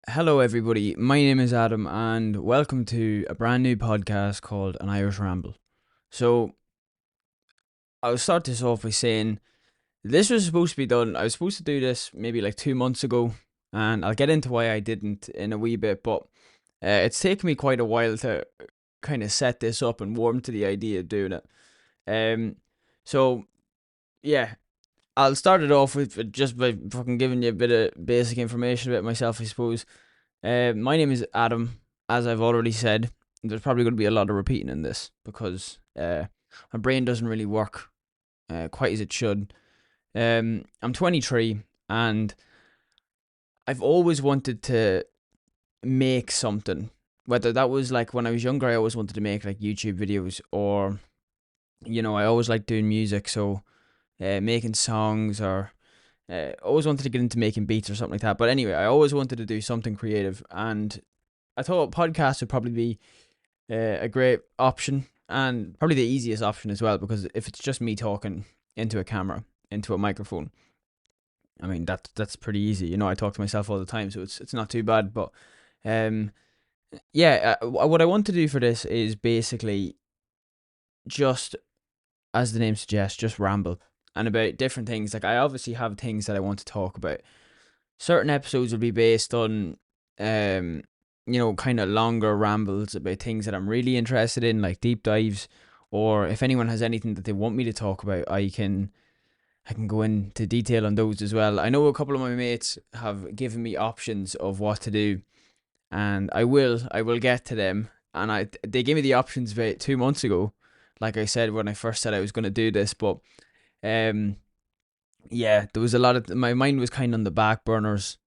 Hello, everybody. My name is Adam, and welcome to a brand new podcast called An Irish Ramble. So, I'll start this off by saying this was supposed to be done. I was supposed to do this maybe like 2 months ago, and I'll get into why I didn't in a wee bit, but it's taken me quite a while to kind of set this up and warm to the idea of doing it. Um, so, yeah, I'll start it off with just by fucking giving you a bit of basic information about myself, I suppose. My name is Adam, as I've already said. There's probably going to be a lot of repeating in this because my brain doesn't really work quite as it should. I'm 23 and I've always wanted to make something. Whether that was like when I was younger, I always wanted to make like YouTube videos, or I always liked doing music, so making songs, or always wanted to get into making beats or something like that. But anyway, I always wanted to do something creative, and I thought podcast would probably be a great option, and probably the easiest option as well, because if it's just me talking into a camera, into a microphone, I mean that's pretty easy. I talk to myself all the time, so it's not too bad. But um, yeah, what I want to do for this is basically just, as the name suggests, just ramble and about different things. Like, I obviously have things that I want to talk about. Certain episodes will be based on kind of longer rambles about things that I'm really interested in, like deep dives, or if anyone has anything that they want me to talk about, I can go into detail on those as well. I know a couple of my mates have given me options of what to do, and I will get to them. And they gave me the options about 2 months ago, like I said when I first said I was going to do this. But um yeah, there was a lot of my mind was kind of on the back burners.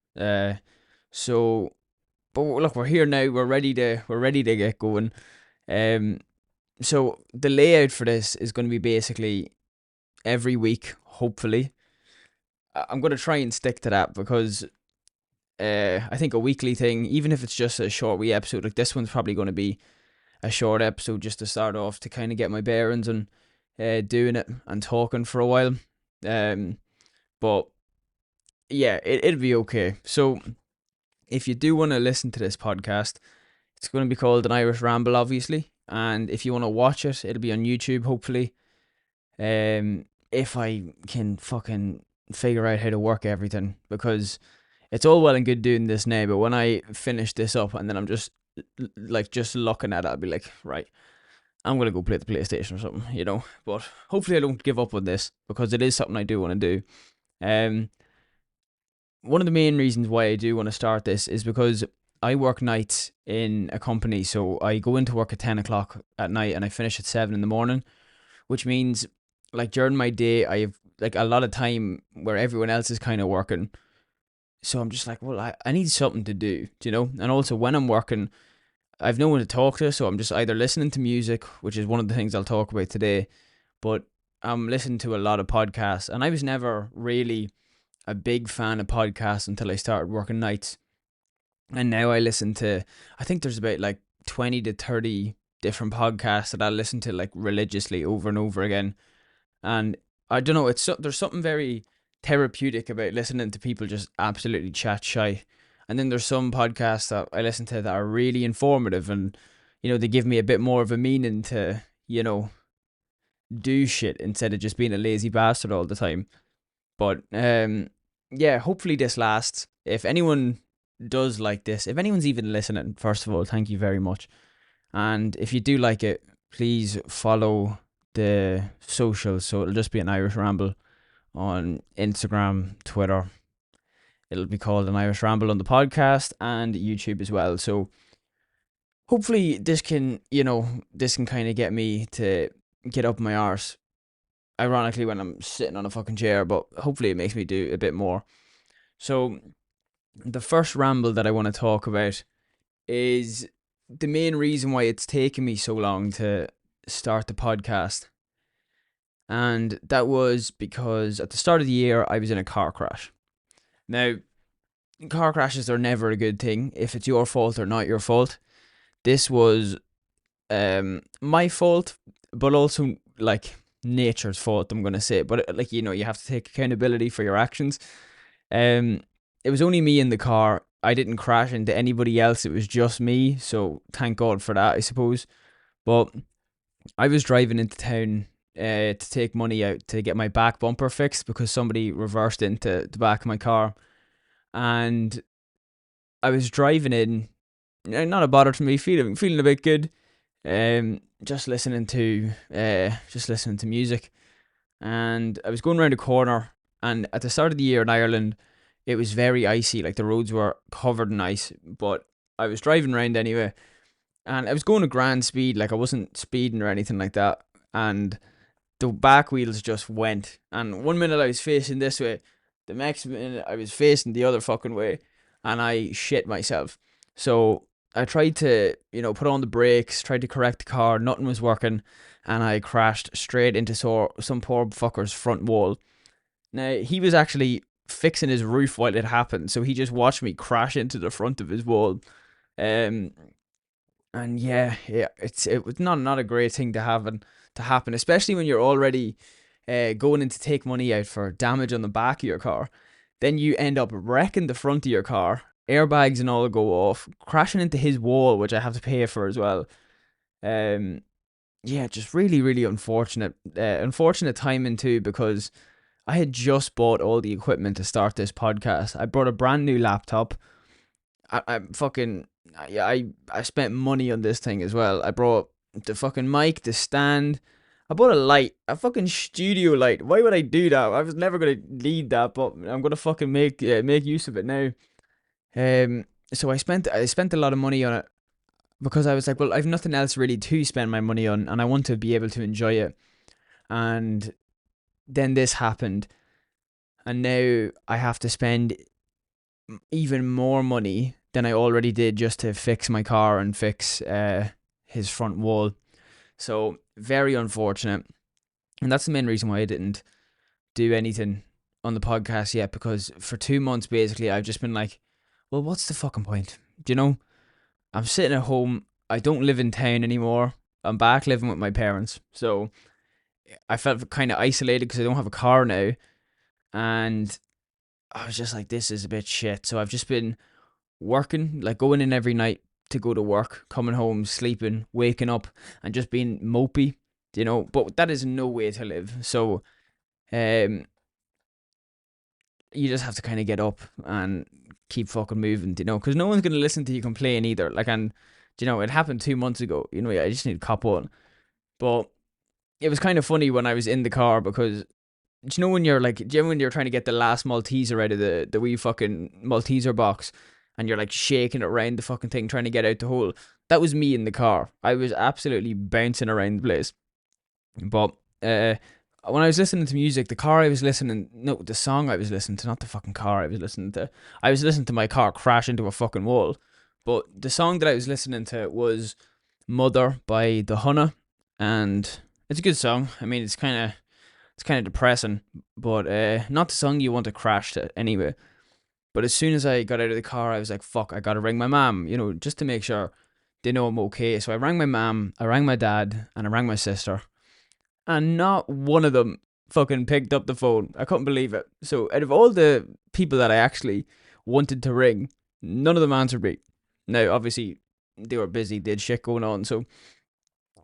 So but look, we're here now. We're ready to get going. Um, so the layout for this is going to be basically every week. Hopefully, I'm going to try and stick to that, because I think a weekly thing, even if it's just a short wee episode, like this one's probably going to be a short episode just to start off, to kind of get my bearings and doing it and talking for a while. Um, but yeah, it'll be okay. So if you do want to listen to this podcast, it's going to be called An Irish Ramble, obviously. And if you want to watch it, it'll be on YouTube, hopefully. If I can fucking figure out how to work everything, because it's all well and good doing this now, but when I finish this up and then I'm just looking at it, I'll be like, right, I'm gonna go play the PlayStation or something. But hopefully I don't give up on this, because it is something I do want to do. Um, one of the main reasons why I do want to start this is because I work nights in a company, so I go into work at 10 o'clock at night and I finish at 7 in the morning, which means, like, during my day I have like a lot of time where everyone else is kind of working. So I'm just like, well, I need something to do. And also when I'm working, I've no one to talk to, so I'm just either listening to music, which is one of the things I'll talk about today, but I'm listening to a lot of podcasts, and I was never really a big fan of podcasts until I started working nights. And now I listen to, I think there's about like 20 to 30 different podcasts that I listen to like religiously over and over again. And I don't know, there's something very therapeutic about listening to people just absolutely chat shy. And then there's some podcasts that I listen to that are really informative, and they give me a bit more of a meaning to, do shit instead of just being a lazy bastard all the time. But yeah, hopefully this lasts. If anyone does like this, if anyone's even listening, first of all, thank you very much. And if you do like it, please follow the socials. So it'll just be an Irish Ramble on Instagram, Twitter. It'll be called An Irish Ramble on the podcast and YouTube as well. So hopefully this can kind of get me to get up my arse. Ironically, when I'm sitting on a fucking chair, but hopefully it makes me do a bit more. So the first ramble that I want to talk about is the main reason why it's taken me so long to start the podcast. And that was because at the start of the year, I was in a car crash. Now, car crashes are never a good thing, if it's your fault or not your fault. This was my fault, but also like nature's fault, I'm gonna say. But you have to take accountability for your actions. Um, it was only me in the car. I didn't crash into anybody else. It was just me. So thank God for that, I suppose. But I was driving into town to take money out to get my back bumper fixed because somebody reversed into the back of my car. And I was driving in, not a bother to me, feeling a bit good. Just listening to music, and I was going around a corner. And at the start of the year in Ireland, it was very icy, like the roads were covered in ice. But I was driving around anyway, and I was going a grand speed, like I wasn't speeding or anything like that. And the back wheels just went. And one minute I was facing this way, the next minute I was facing the other fucking way, and I shit myself. So I tried to, put on the brakes, tried to correct the car, nothing was working, and I crashed straight into some poor fucker's front wall. Now, he was actually fixing his roof while it happened, so he just watched me crash into the front of his wall. Um, and yeah, it was not a great thing to happen, especially when you're already going in to take money out for damage on the back of your car. Then you end up wrecking the front of your car, airbags and all go off, crashing into his wall, which I have to pay for as well. Um, yeah, just really, really unfortunate timing too, because I had just bought all the equipment to start this podcast. I brought a brand new laptop. I fucking I spent money on this thing as well. I brought the fucking mic, the stand. I bought a light, a fucking studio light. Why would I do that? I was never gonna need that, but I'm gonna fucking make use of it now. So I spent a lot of money on it because I was like, well, I've nothing else really to spend my money on, and I want to be able to enjoy it. And then this happened, and now I have to spend even more money than I already did just to fix my car and fix his front wall. So very unfortunate, and that's the main reason why I didn't do anything on the podcast yet, because for 2 months basically I've just been like, well, what's the fucking point? Do you know? I'm sitting at home. I don't live in town anymore. I'm back living with my parents, so I felt kind of isolated because I don't have a car now, and I was just like, this is a bit shit. So I've just been working, like going in every night to go to work, coming home, sleeping, waking up, and just being mopey, But that is no way to live. So, um, you just have to kind of get up and keep fucking moving, because no one's gonna listen to you complain either. Like, and it happened 2 months ago. I just need to cop on. But it was kind of funny when I was in the car because when you're like, when you're trying to get the last Malteser out of the wee fucking Malteser box, and you're like shaking it around the fucking thing trying to get out the hole. That was me in the car. I was absolutely bouncing around the place. But when I was listening to music, the song I was listening to, not the fucking car I was listening to. I was listening to my car crash into a fucking wall. But the song that I was listening to was Mother by The Hunna, and it's a good song. I mean, it's kind of depressing, but not the song you want to crash to anyway. But as soon as I got out of the car, I was like, fuck, I gotta ring my mom, just to make sure they know I'm okay. So I rang my mom, I rang my dad, and I rang my sister. And not one of them fucking picked up the phone. I couldn't believe it. So out of all the people that I actually wanted to ring, none of them answered me. Now, obviously, they were busy, they had shit going on. So,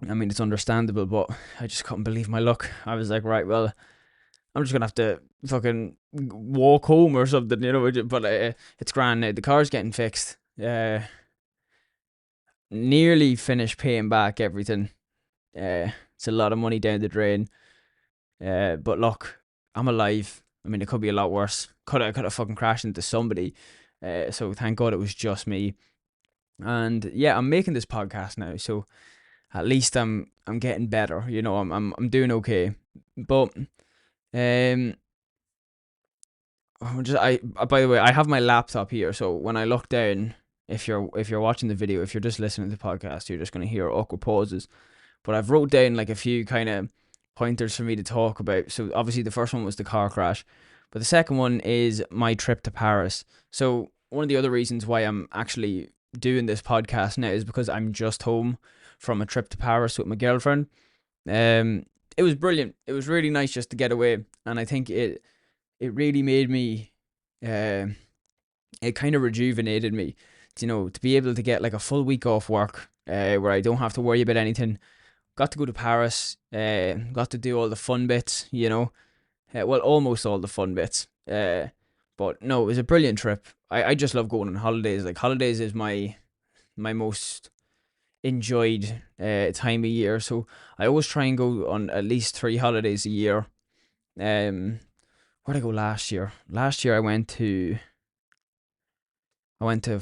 I mean, it's understandable, but I just couldn't believe my luck. I was like, right, well, I'm just gonna have to fucking walk home or something, But it's grand now. The car's getting fixed. Nearly finished paying back everything. It's a lot of money down the drain. But look, I'm alive. I mean, it could be a lot worse. Could have fucking crashed into somebody. So thank God it was just me. And yeah, I'm making this podcast now, so at least I'm getting better. I'm doing okay. But um, by the way, I have my laptop here, so when I look down, if you're watching the video, if you're just listening to the podcast, you're just gonna hear awkward pauses. But I've wrote down like a few kind of pointers for me to talk about. So obviously the first one was the car crash, but the second one is my trip to Paris. So one of the other reasons why I'm actually doing this podcast now is because I'm just home from a trip to Paris with my girlfriend. It was brilliant. It was really nice just to get away, and I think it really made me it kind of rejuvenated me. To be able to get like a full week off work, where I don't have to worry about anything. Got to go to Paris. Got to do all the fun bits. Well, almost all the fun bits. But no, it was a brilliant trip. I just love going on holidays. Like, holidays is my most enjoyed time of year. So I always try and go on at least 3 holidays a year. Where'd I go last year? Last year I went to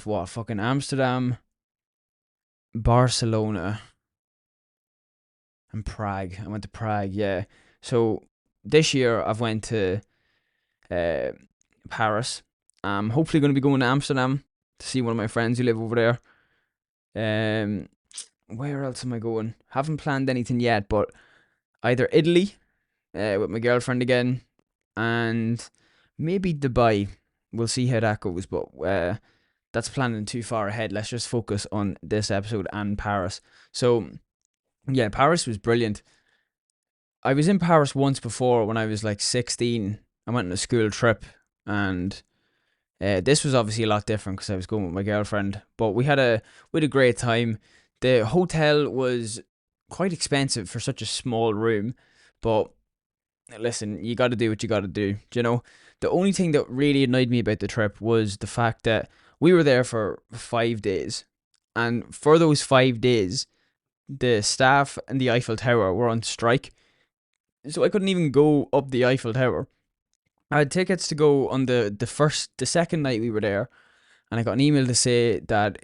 what, fucking Amsterdam, Barcelona, and Prague. I went to Prague, yeah. So this year I've went to uh, Paris. I'm hopefully going to be going to Amsterdam to see one of my friends who live over there. Um, where else am I going? Haven't planned anything yet, but either Italy, with my girlfriend again, and maybe Dubai. We'll see how that goes, but that's planning too far ahead. Let's just focus on this episode and Paris. So yeah, Paris was brilliant. I was in Paris once before when I was like 16. I went on a school trip, and this was obviously a lot different because I was going with my girlfriend. But we had a great time. The hotel was quite expensive for such a small room, but listen, you got to do what you got to do. The only thing that really annoyed me about the trip was the fact that we were there for 5 days, and for those 5 days, the staff and the Eiffel Tower were on strike, so I couldn't even go up the Eiffel Tower. I had tickets to go on the second night we were there, and I got an email to say that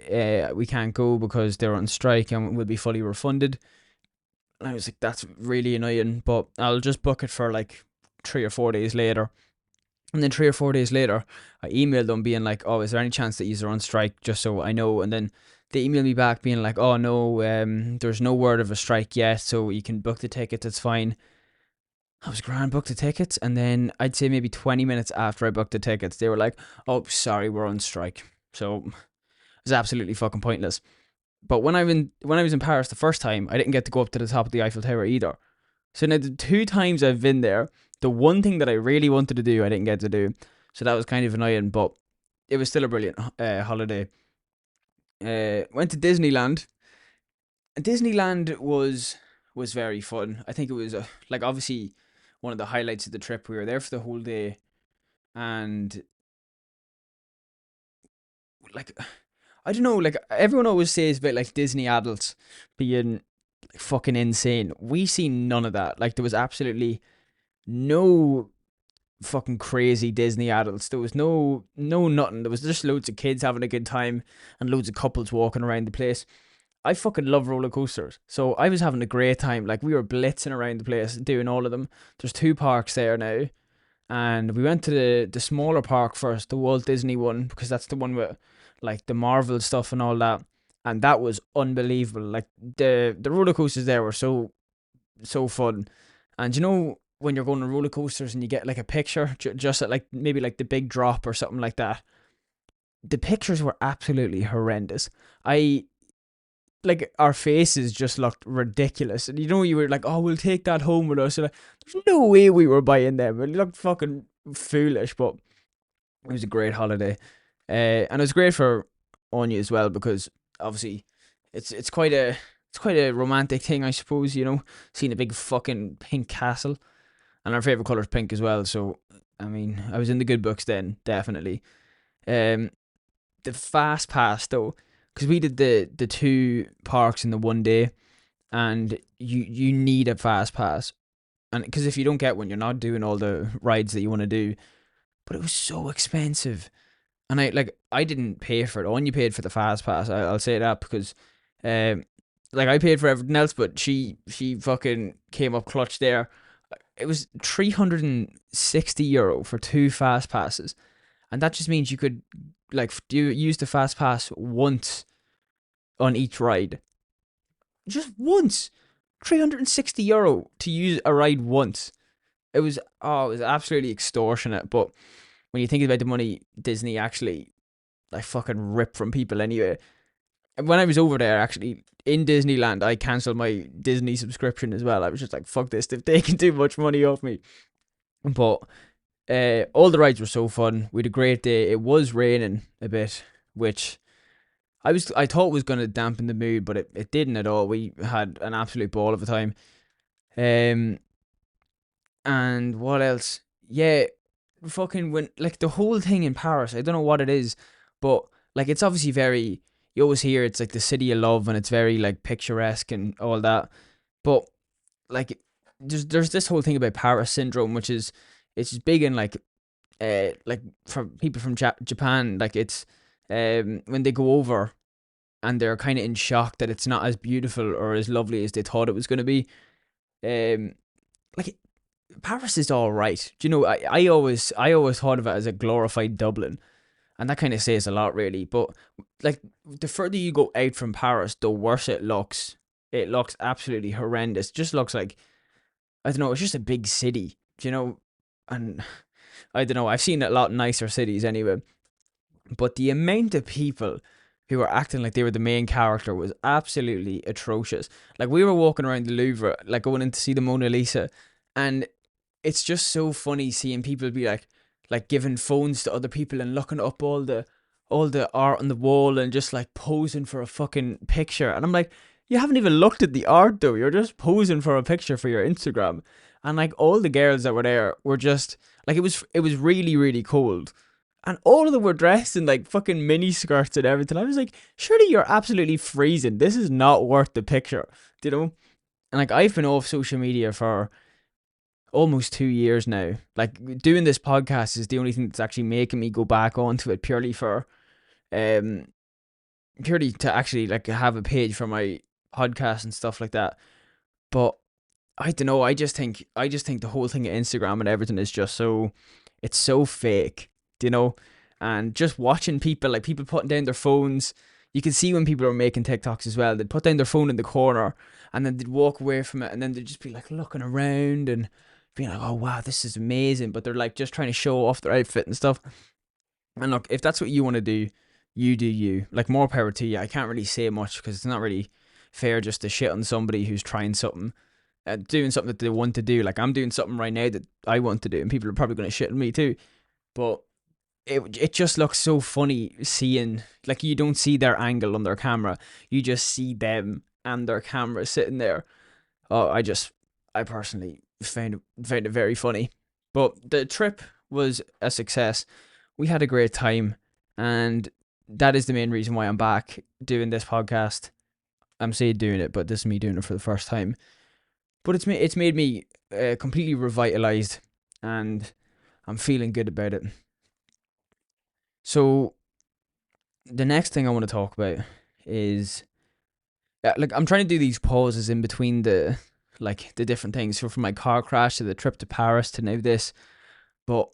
we can't go because they're on strike and we'll be fully refunded. And I was like, that's really annoying, but I'll just book it for like 3 or 4 days later. And then 3 or 4 days later, I emailed them being like, oh, is there any chance that you're on strike, just so I know? And then they emailed me back being like, oh no, there's no word of a strike yet, so you can book the tickets, it's fine. I was grand, booked the tickets, and then I'd say maybe 20 minutes after I booked the tickets, they were like, oh, sorry, we're on strike. So it was absolutely fucking pointless. But when I was in Paris the first time, I didn't get to go up to the top of the Eiffel Tower either. So now the 2 times I've been there, the one thing that I really wanted to do, I didn't get to do. So that was kind of annoying, but it was still a brilliant holiday. Went to Disneyland. Disneyland was very fun. I think it was like, obviously, one of the highlights of the trip. We were there for the whole day, and like, I don't know, like, everyone always says about like Disney adults being like fucking insane. We seen none of that. Like, there was absolutely no fucking crazy Disney adults. There was no nothing. There was just loads of kids having a good time and loads of couples walking around the place. I fucking love roller coasters, so I was having a great time. Like, we were blitzing around the place doing all of them. There's 2 parks there now, and we went to the smaller park first, the Walt Disney one, because that's the one with like the Marvel stuff and all that. And that was unbelievable. Like, the roller coasters there were so fun. And when you're going on roller coasters and you get like a picture just at like maybe like the big drop or something like that, the pictures were absolutely horrendous. I Like, our faces just looked ridiculous, and you were like, oh, we'll take that home with us. And like, there's no way we were buying them. It looked fucking foolish, but it was a great holiday. And it was great for Anya as well, because obviously it's quite a romantic thing, I suppose. Seeing a big fucking pink castle, and our favorite color is pink as well. So I mean, I was in the good books then, definitely. Um, the fast pass though, because we did the 2 parks in the one day, and you need a fast pass, and because if you don't get one, you're not doing all the rides that you want to do. But it was so expensive, and I didn't pay for it. Anya paid for the fast pass. I'll say that because, um, like, I paid for everything else, but she fucking came up clutch there. It was €360 for 2 fast passes, and that just means you could like use the fast pass once on each ride, just once. €360 to use a ride once. It was absolutely extortionate. But when you think about the money Disney actually like fucking rip from people anyway. When I was over there, actually in Disneyland, I cancelled my Disney subscription as well. I was just like, fuck this, if they can do much money off me. But All the rides were so fun. We had a great day. It was raining a bit, which I thought was gonna dampen the mood, but it didn't at all. We had an absolute ball of a time. Um, and what else? Yeah, fucking when like the whole thing in Paris. I don't know what it is, but like it's obviously very. You always hear it's like the city of love, and it's very like picturesque and all that. But like, there's this whole thing about Paris syndrome, which is it's big in like for people from Japan. Like it's when they go over and they're kind of in shock that it's not as beautiful or as lovely as they thought it was going to be. Um, like Paris is all right. Do you know? I always thought of it as a glorified Dublin, and that kind of says a lot, really. But like the further you go out from Paris, the worse it looks. It looks absolutely horrendous. It just looks like I don't know. It's just a big city, do you know, and I don't know. I've seen a lot nicer cities anyway, but the amount of people who were acting like they were the main character was absolutely atrocious. Like we were walking around the Louvre, like going in to see the Mona Lisa, and it's just so funny seeing people be like giving phones to other people and looking up all the art on the wall and just like posing for a fucking picture. And I'm like, you haven't even looked at the art though. You're just posing for a picture for your Instagram. And like all the girls that were there were just like it was really really cold. And all of them were dressed in like fucking mini skirts and everything. I was like, surely you're absolutely freezing. This is not worth the picture, you know? And like I've been off social media for almost 2 years now. Like doing this podcast is the only thing that's actually making me go back onto it um purely to actually like have a page for my podcast and stuff like that. But I don't know. I just think the whole thing of Instagram and everything is just so it's so fake, you know. And just watching people like people putting down their phones, you can see when people are making TikToks as well. They'd put down their phone in the corner and then they'd walk away from it and then they'd just be like looking around and being like, "Oh wow, this is amazing," but they're like just trying to show off their outfit and stuff. And look, if that's what you want to do, you do you. Like more power to you. I can't really say much because it's not really fair just to shit on somebody who's trying something doing something that they want to do. Like I'm doing something right now that I want to do, and people are probably going to shit on me too. But it just looks so funny seeing like you don't see their angle on their camera, you just see them and their camera sitting there. Oh, I personally found it very funny. But the trip was a success. We had a great time, and that is the main reason why I'm back doing this podcast. I'm saying doing it, but this is me doing it for the first time. But it's made me completely revitalized, and I'm feeling good about it. So the next thing I want to talk about is like I'm trying to do these pauses in between the different things. So from my car crash to the trip to Paris to now this, but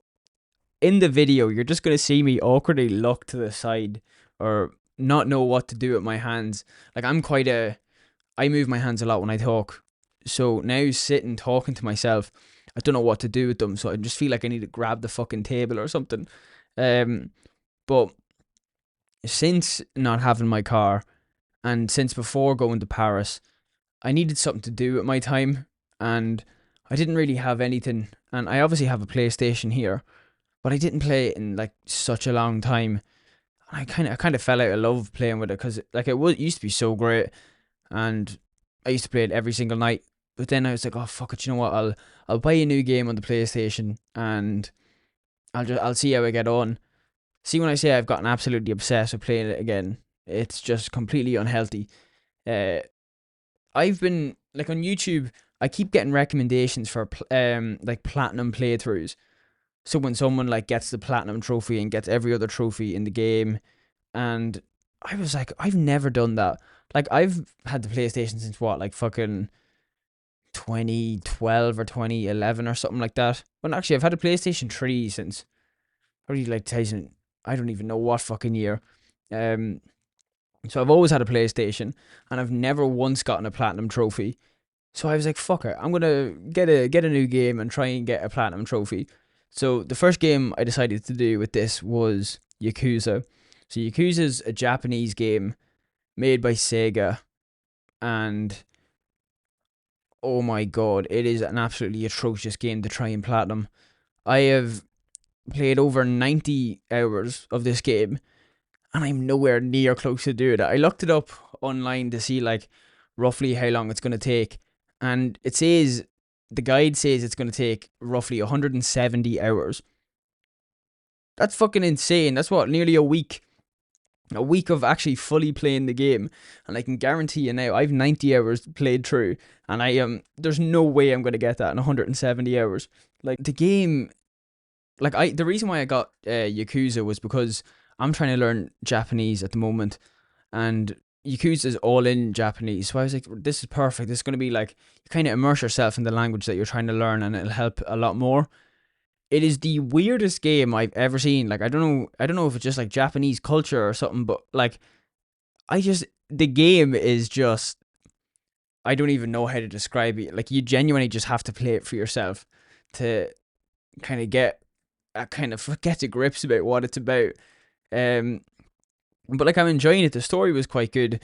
in the video you're just gonna see me awkwardly look to the side or not know what to do with my hands. Like I move my hands a lot when I talk. So now sitting talking to myself, I don't know what to do with them. So I just feel like I need to grab the fucking table or something. Um, but since not having my car and since before going to Paris, I needed something to do with my time, and I didn't really have anything. And I obviously have a PlayStation here, but I didn't play it in like such a long time. I kind of fell out of love playing with it because like it used to be so great, and I used to play it every single night. But then I was like, oh fuck it, you know what? I'll buy a new game on the PlayStation and I'll see how I get on. See, when I say I've gotten absolutely obsessed with playing it again, it's just completely unhealthy. Uh, I've been like on YouTube. I keep getting recommendations for like platinum playthroughs. So when someone like gets the platinum trophy and gets every other trophy in the game, and I was like, I've never done that. Like I've had the PlayStation since what, like fucking 2012 or 2011 or something like that. Well, actually, I've had a PlayStation 3 since probably like 2000. I don't even know what fucking year. Um, so I've always had a PlayStation, and I've never once gotten a platinum trophy. So I was like, fuck it, I'm gonna get a new game and try and get a platinum trophy. So the first game I decided to do with this was Yakuza. So Yakuza's a Japanese game made by Sega, and oh my god, it is an absolutely atrocious game to try and platinum. I have played over 90 hours of this game, and I'm nowhere near close to doing it. I looked it up online to see like roughly how long it's going to take, and it says the guide says it's going to take roughly 170 hours. That's fucking insane. That's what, nearly a week of actually fully playing the game. And I can guarantee you now, I've 90 hours played through, and I am there's no way I'm going to get that in 170 hours. Like the game, the reason why I got Yakuza was because I'm trying to learn Japanese at the moment, and Yakuza is all in Japanese. So I was like, this is perfect. This is going to be like, you kind of immerse yourself in the language that you're trying to learn, and it'll help a lot more. It is the weirdest game I've ever seen. Like, I don't know if it's just like Japanese culture or something, but like, the game is just, I don't even know how to describe it. Like, you genuinely just have to play it for yourself to kind of get to grips about what it's about. Um, but like, I'm enjoying it. The story was quite good,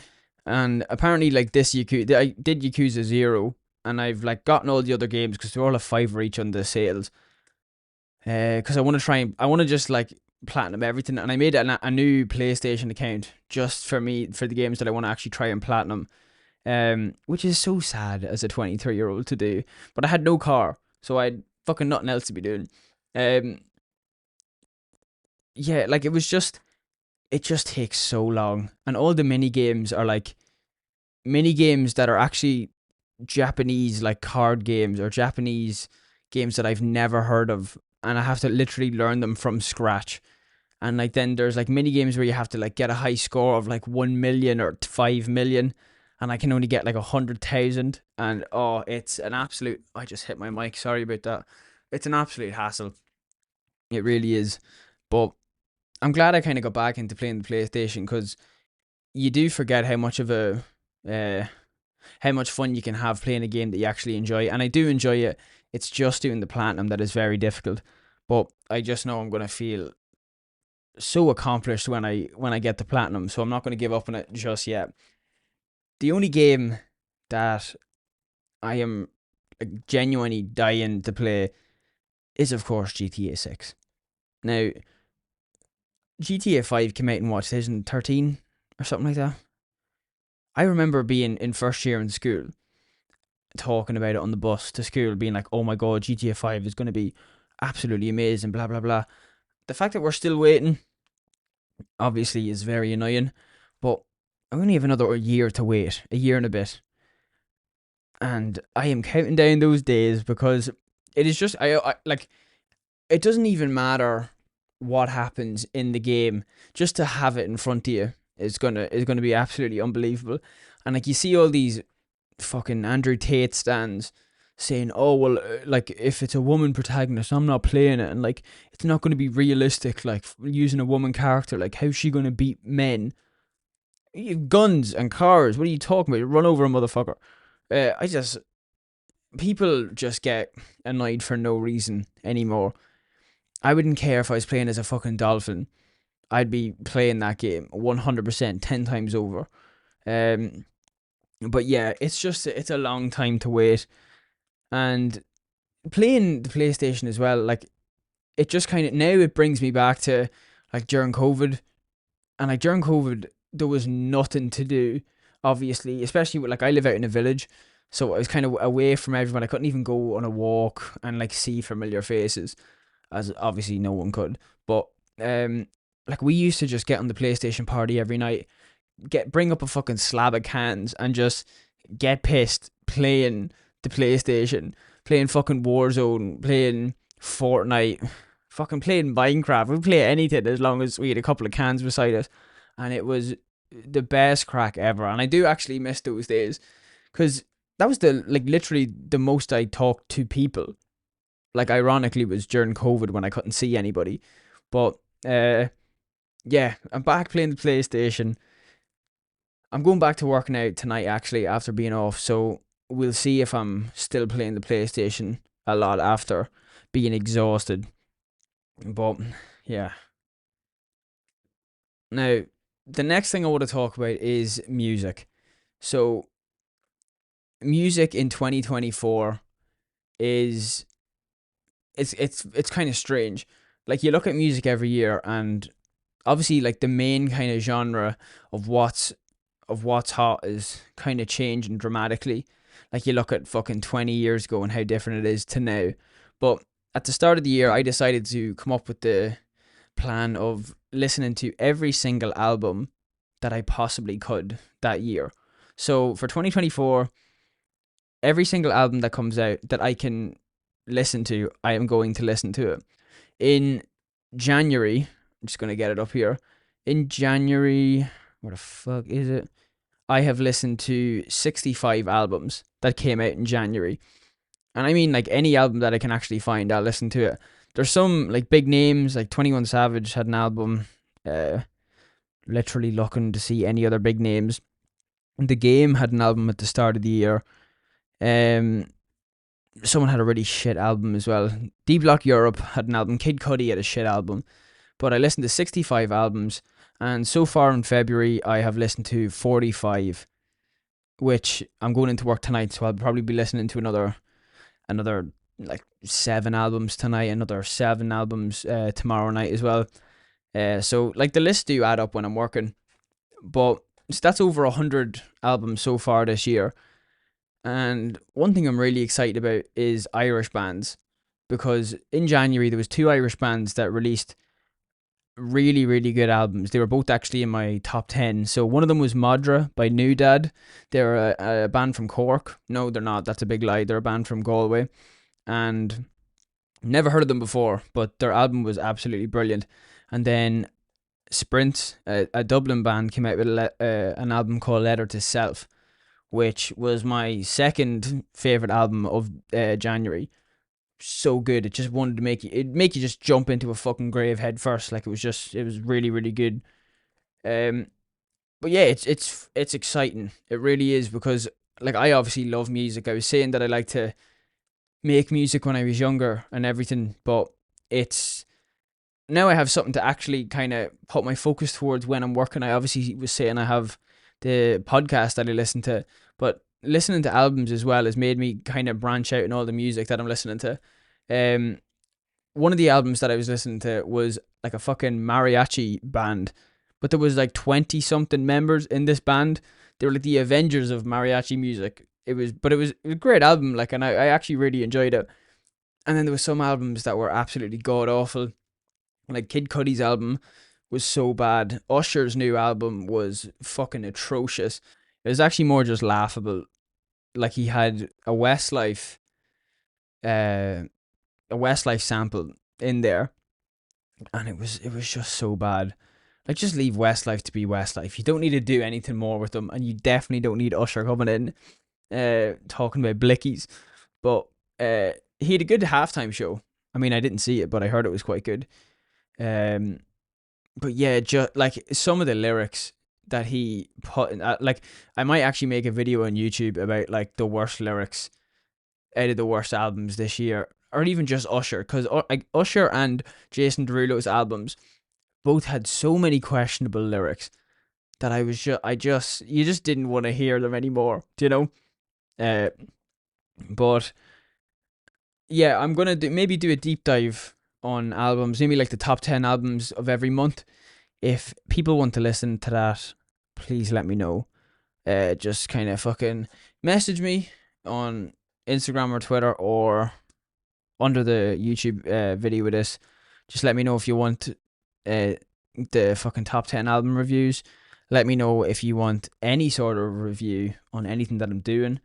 and apparently, like, this Yakuza, I did Yakuza 0, and I've like gotten all the other games because they're all a fiver each on the sales. Because I want to try and I want to just like platinum everything, and I made a new PlayStation account just for me for the games that I want to actually try and platinum. Which is so sad as a 23-year-old to do. But I had no car, so I had fucking nothing else to be doing. Um, yeah, like it just takes so long, and all the mini games are like mini games that are actually Japanese like card games or Japanese games that I've never heard of, and I have to literally learn them from scratch. And like then there's like mini games where you have to like get a high score of like 1 million or 5 million, and I can only get like 100,000. And oh, it's an absolute. I just hit my mic. Sorry about that. It's an absolute hassle. It really is. But I'm glad I kind of got back into playing the PlayStation, because you do forget how much of a uh, how much fun you can have playing a game that you actually enjoy. And I do enjoy it. It's just doing the platinum that is very difficult. But I just know I'm gonna feel so accomplished when I get the platinum, so I'm not gonna give up on it just yet. The only game that I am like, genuinely dying to play is of course GTA 6. Now, GTA 5 came out in what, 2013 or something like that. I remember being in first year in school talking about it on the bus to school, being like, "Oh my god, GTA 5 is going to be absolutely amazing." Blah blah blah. The fact that we're still waiting, obviously, is very annoying. But I only have another year to wait, a year and a bit, and I am counting down those days, because it is just I like, it doesn't even matter what happens in the game, just to have it in front of you is gonna be absolutely unbelievable. And like, you see all these fucking Andrew Tate stands saying, "Oh well, like if it's a woman protagonist, I'm not playing it, and like it's not going to be realistic, like using a woman character, like how's she going to beat men? You have guns and cars. What are you talking about? You run over a motherfucker." I just People just get annoyed for no reason anymore. I wouldn't care if I was playing as a fucking dolphin. I'd be playing that game 100%, 10 times over. Um, but yeah, it's a long time to wait. And playing the PlayStation as well, like, it just kind of, now it brings me back to like during COVID. And like during COVID, there was nothing to do, obviously, especially with, like, I live out in a village. So I was kind of away from everyone. I couldn't even go on a walk and like see familiar faces, as obviously no one could. But um, like, we used to just get on the PlayStation party every night, bring up a fucking slab of cans, and just get pissed playing the PlayStation, playing fucking Warzone, playing Fortnite, fucking playing Minecraft. We'd play anything as long as we had a couple of cans beside us, and it was the best crack ever. And I do actually miss those days, because that was the like literally the most I talked to people. Like, ironically, was during COVID when I couldn't see anybody. But uh, yeah, I'm back playing the PlayStation. I'm going back to work now tonight, actually, after being off. So we'll see if I'm still playing the PlayStation a lot after being exhausted. But yeah. Now, the next thing I want to talk about is music. So, music in 2024 is it's kind of strange. like you look at music every year, and obviously like the main kind of genre of what's hot is kind of changing dramatically. Like you look at fucking 20 years ago and how different it is to now. But at the start of the year, I decided to come up with the plan of listening to every single album that I possibly could that year. So for 2024, every single album that comes out that I can listen to, I am going to listen to it. In January, I'm just going to get it up here. In January, what the fuck is it? I have listened to 65 albums that came out in January. And I mean, like, any album that I can actually find, I'll listen to it. There's some, like, big names, like 21 Savage had an album. Literally looking to see any other big names. The Game had an album at the start of the year. Someone had a really shit album as well. D Block Europe had an album. Kid Cudi had a shit album. But I listened to 65 albums, and so far in February, I have listened to 45, which I'm going into work tonight, so I'll probably be listening to another like 7 albums tonight, another 7 albums tomorrow night as well. So like the lists do add up when I'm working, but that's over 100 albums so far this year. And one thing I'm really excited about is Irish bands, because in January there was 2 Irish bands that released really, really good albums. They were both actually in my top 10. So one of them was Modra by New Dad. They're a band from Cork. No, they're not. That's a big lie. They're a band from Galway. And never heard of them before, but their album was absolutely brilliant. And then Sprint, a Dublin band, came out with an album called Letter to Self, which was my second favourite album of January. So good. It just wanted to make you just jump into a fucking grave head first. Like it was really, really good. But yeah, it's exciting. It really is, because like I obviously love music. I was saying that I like to make music when I was younger and everything, but it's now I have something to actually kind of put my focus towards when I'm working. I obviously was saying I have the podcast that I listen to, but listening to albums as well has made me kind of branch out in all the music that I'm listening to. One of the albums that I was listening to was like a fucking mariachi band, but there was like 20 something members in this band. They were like the Avengers of mariachi music. It was a great album, like, and I actually really enjoyed it. And then there were some albums that were absolutely god awful. Like Kid Cudi's album was so bad. Usher's new album was fucking atrocious. It was actually more just laughable. Like he had a Westlife sample in there, and it was just so bad. Like, just leave Westlife to be Westlife. You don't need to do anything more with them, and you definitely don't need Usher coming in talking about blickies. But he had a good halftime show. I mean, I didn't see it, but I heard it was quite good. But yeah, just like some of the lyrics that he put in, like, I might actually make a video on YouTube about like the worst lyrics out of the worst albums this year, or even just Usher, because like Usher and Jason Derulo's albums both had so many questionable lyrics that you just didn't want to hear them anymore, do you know? But yeah, I'm gonna maybe do a deep dive on albums, maybe like the top 10 albums of every month. If people want to listen to that, please let me know. Just kind of fucking message me on Instagram or Twitter, or under the YouTube video with this. Just let me know if you want the fucking top 10 album reviews. Let me know if you want any sort of review on anything that I'm doing.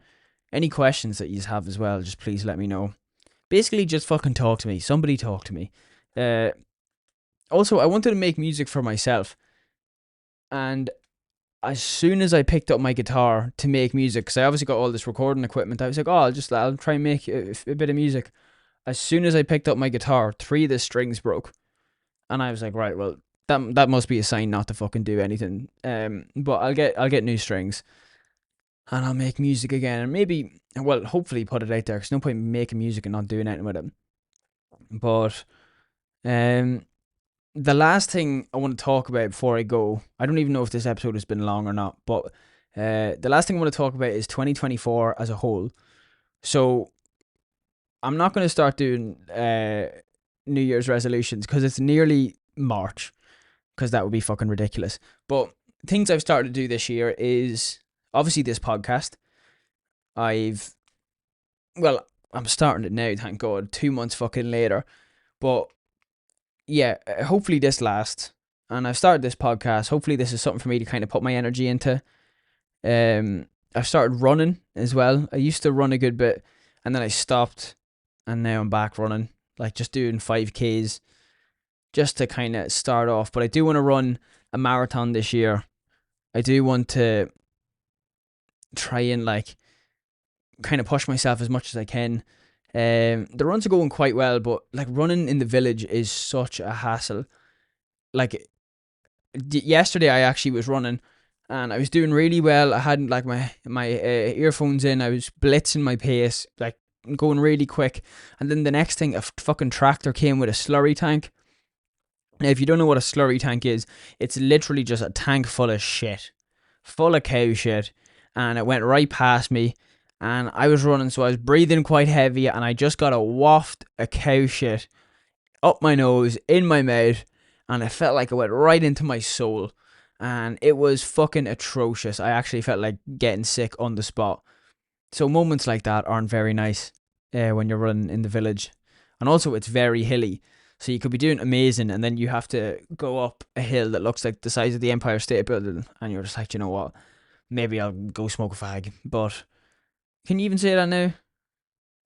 Any questions that you have as well, just please let me know. Basically, just fucking talk to me. Somebody talk to me. Also, I wanted to make music for myself. And as soon as I picked up my guitar to make music, because I obviously got all this recording equipment, I was like, oh, I'll try and make a bit of music. As soon as I picked up my guitar, 3 of the strings broke. And I was like, right, well, that must be a sign not to fucking do anything. But I'll get new strings, and I'll make music again, and maybe, well, hopefully put it out there. Cause no point making music and not doing anything with it. But the last thing I want to talk about before I go, I don't even know if this episode has been long or not, but the last thing I want to talk about is 2024 as a whole. So I'm not going to start doing New Year's resolutions because it's nearly March, because that would be fucking ridiculous. But things I've started to do this year is obviously this podcast. I've, well, I'm starting it now, thank God, 2 months fucking later. But yeah, hopefully this lasts. And I've started this podcast. Hopefully this is something for me to kind of put my energy into. I've started running as well. I used to run a good bit, and then I stopped, and now I'm back running, like just doing 5Ks just to kind of start off. But I do want to run a marathon this year. I do want to try and like kind of push myself as much as I can. The runs are going quite well, but like running in the village is such a hassle. Like yesterday, I actually was running, and I was doing really well. I had like my earphones in. I was blitzing my pace, like going really quick. And then the next thing, a fucking tractor came with a slurry tank. Now, if you don't know what a slurry tank is, it's literally just a tank full of shit, full of cow shit, and it went right past me. And I was running, so I was breathing quite heavy, and I just got a waft of cow shit up my nose, in my mouth, and it felt like it went right into my soul. And it was fucking atrocious. I actually felt like getting sick on the spot. So moments like that aren't very nice when you're running in the village. And also, it's very hilly. So you could be doing amazing, and then you have to go up a hill that looks like the size of the Empire State Building, and you're just like, you know what? Maybe I'll go smoke a fag. But can you even say that now?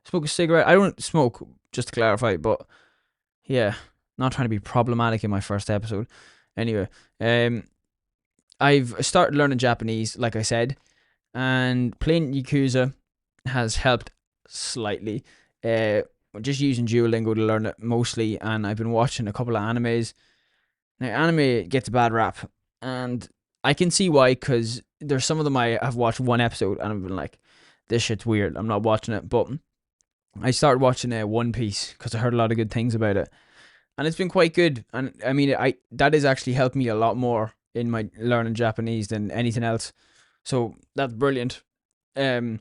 Smoke a cigarette? I don't smoke, just to clarify, but yeah, not trying to be problematic in my first episode. Anyway, I've started learning Japanese, like I said, and playing Yakuza has helped slightly. Just using Duolingo to learn it mostly, and I've been watching a couple of animes. Now, anime gets a bad rap, and I can see why, because there's some of them I have watched one episode, and I've been like, this shit's weird, I'm not watching it. But I started watching One Piece because I heard a lot of good things about it, and it's been quite good. And I mean, that has actually helped me a lot more in my learning Japanese than anything else. So that's brilliant. I've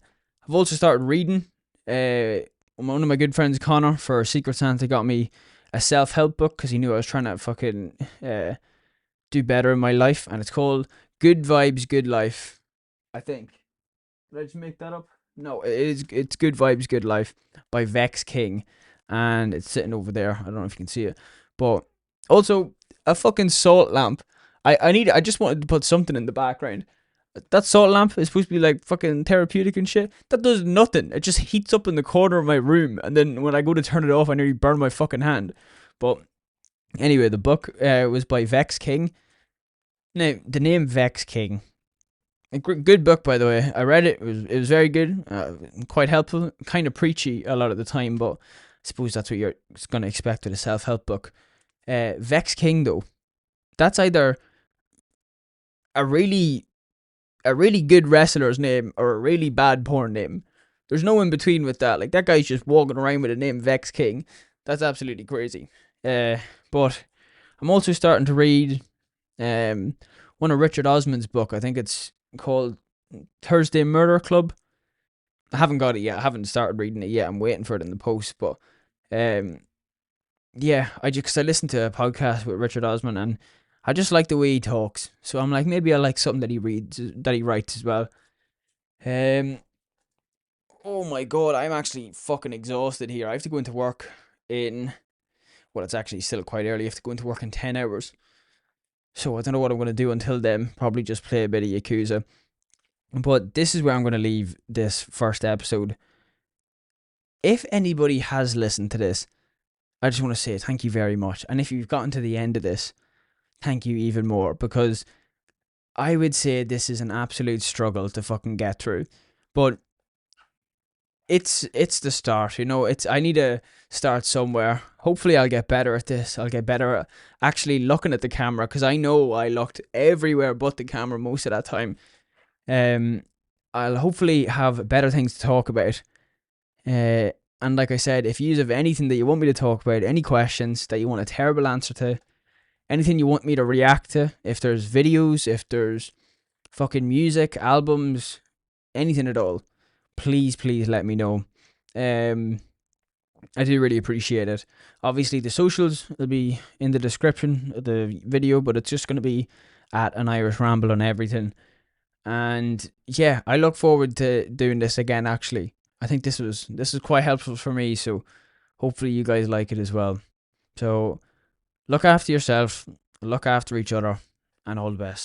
also started reading. One of my good friends, Connor, for Secret Santa, got me a self-help book because he knew I was trying to fucking do better in my life, and it's called Good Vibes, Good Life. I think. Did I just make that up? No, it's Good Vibes, Good Life by Vex King, and it's sitting over there. I don't know if you can see it, but also a fucking salt lamp. I just wanted to put something in the background. That salt lamp is supposed to be like fucking therapeutic and shit. That does nothing. It just heats up in the corner of my room, and then when I go to turn it off, I nearly burn my fucking hand. But anyway, the book was by Vex King. Now, the name Vex King, a good book, by the way. I read it. It was very good, quite helpful, kind of preachy a lot of the time, but I suppose that's what you're going to expect with a self-help book. Vex King, though, that's either a really good wrestler's name or a really bad porn name. There's no in between with that. Like, that guy's just walking around with the name Vex King. That's absolutely crazy. But I'm also starting to read one of Richard Osman's book. I think it's called Thursday Murder Club. I haven't got it yet. I haven't started reading it yet. I'm waiting for it in the post. But yeah, because I listened to a podcast with Richard Osman, and I just like the way he talks. So I'm like, maybe I like something that he reads, that he writes as well. Oh my god, I'm actually fucking exhausted here. I have to go into work in, well, it's actually still quite early. I have to go into work in 10 hours. So I don't know what I'm going to do until then. Probably just play a bit of Yakuza. But this is where I'm going to leave this first episode. If anybody has listened to this, I just want to say thank you very much. And if you've gotten to the end of this, thank you even more, because I would say this is an absolute struggle to fucking get through. But it's the start, you know. I need to start somewhere. Hopefully I'll get better at this. I'll get better at actually looking at the camera, because I know I looked everywhere but the camera most of that time. I'll hopefully have better things to talk about. And like I said, if you have anything that you want me to talk about, any questions that you want a terrible answer to, anything you want me to react to, if there's videos, if there's fucking music, albums, anything at all, please let me know. I do really appreciate it. Obviously, the socials will be in the description of the video, but it's just going to be at an Irish Ramble on everything. And yeah, I look forward to doing this again. Actually, I think this is quite helpful for me. So hopefully you guys like it as well. So look after yourself, look after each other, and all the best.